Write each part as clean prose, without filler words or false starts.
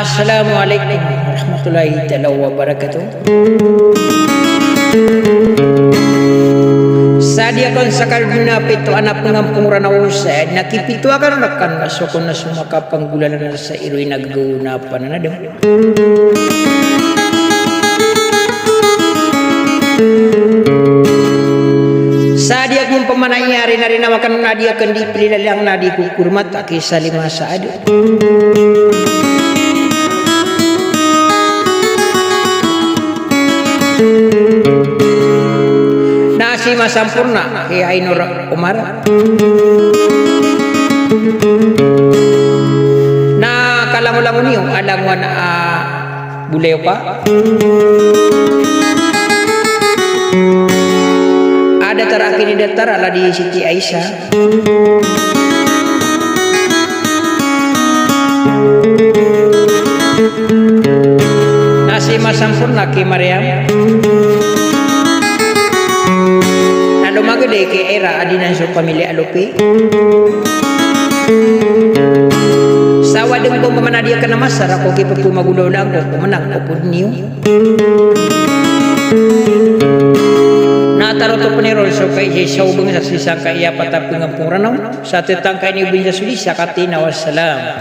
Assalamualaikum warahmatullahi taala wabarakatuh. Sadia kon sakal duna pito anak pengampung ranaw sa nakipito akan rekan masukon na sumaka panggulanan sa iroy nagguna pananadam. Sadia kung pamanayari na rin nawakan nadia kandi pililang nadi kukurmat aki salima saad. Nasi masampurna Kiai Nur Umar. Na kalangulangon niyo alangwan buleo pa. Ada terakhir di datar ala di Siti Aisyah. Nasi masampurna Ki Maryam. Lumagade ke era adinan so pamilya alope. Sawa deng ko pamanadia kana masar ako ki pagpumagulo lang ko pemenang ko pud niyo. Nataro to penirol so kay Jesaw bang sa sisa kay patap ngampung ranaw sa tetang kay ni binja suli sa katina wassalam.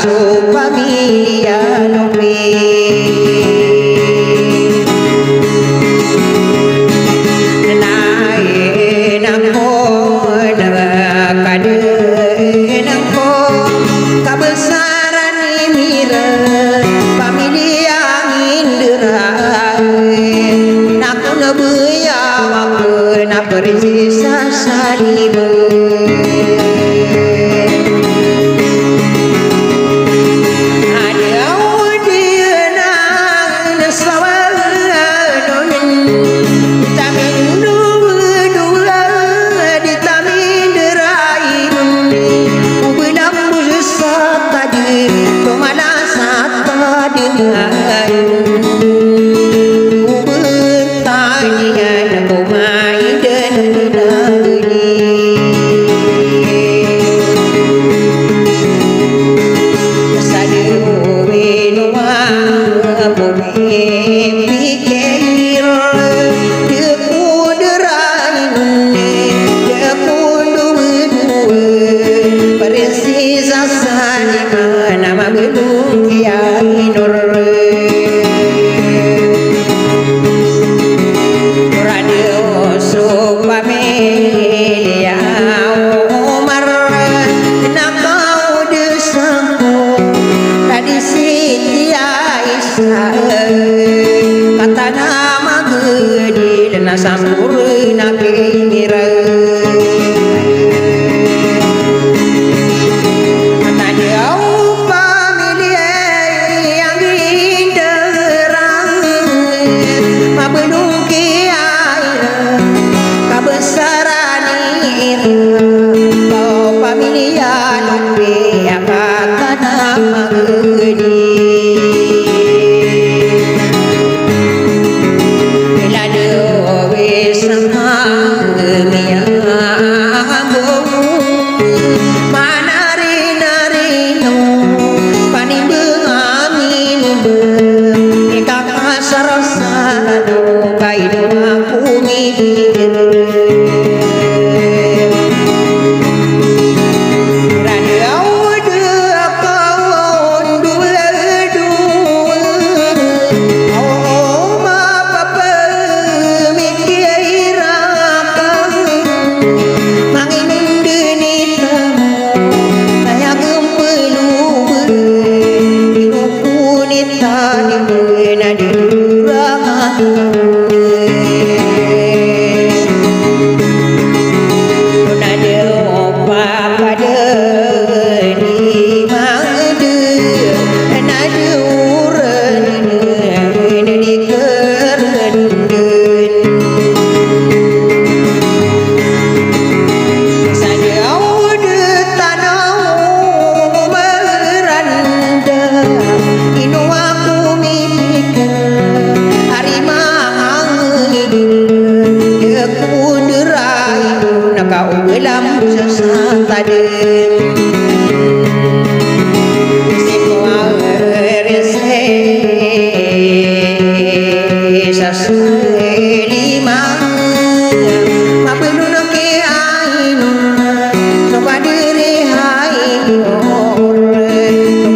su pamilya nupi nain ako nakakadein ako kabesaran ni mira pamilya indirai naku nabuya aku naperisi sasalibu kata nama gede dan sampurna pingira kata jauh pamilya yang inderang mabelung kiai kabesaran ira kau pamilya lupi kata nama gede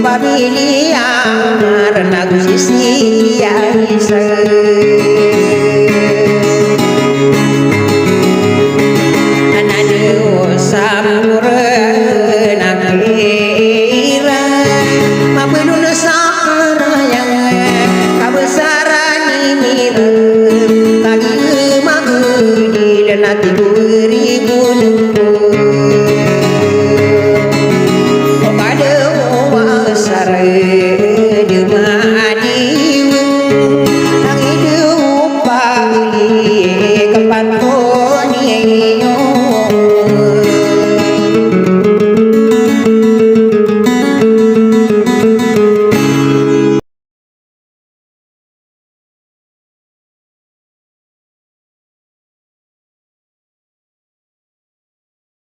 pamilya marna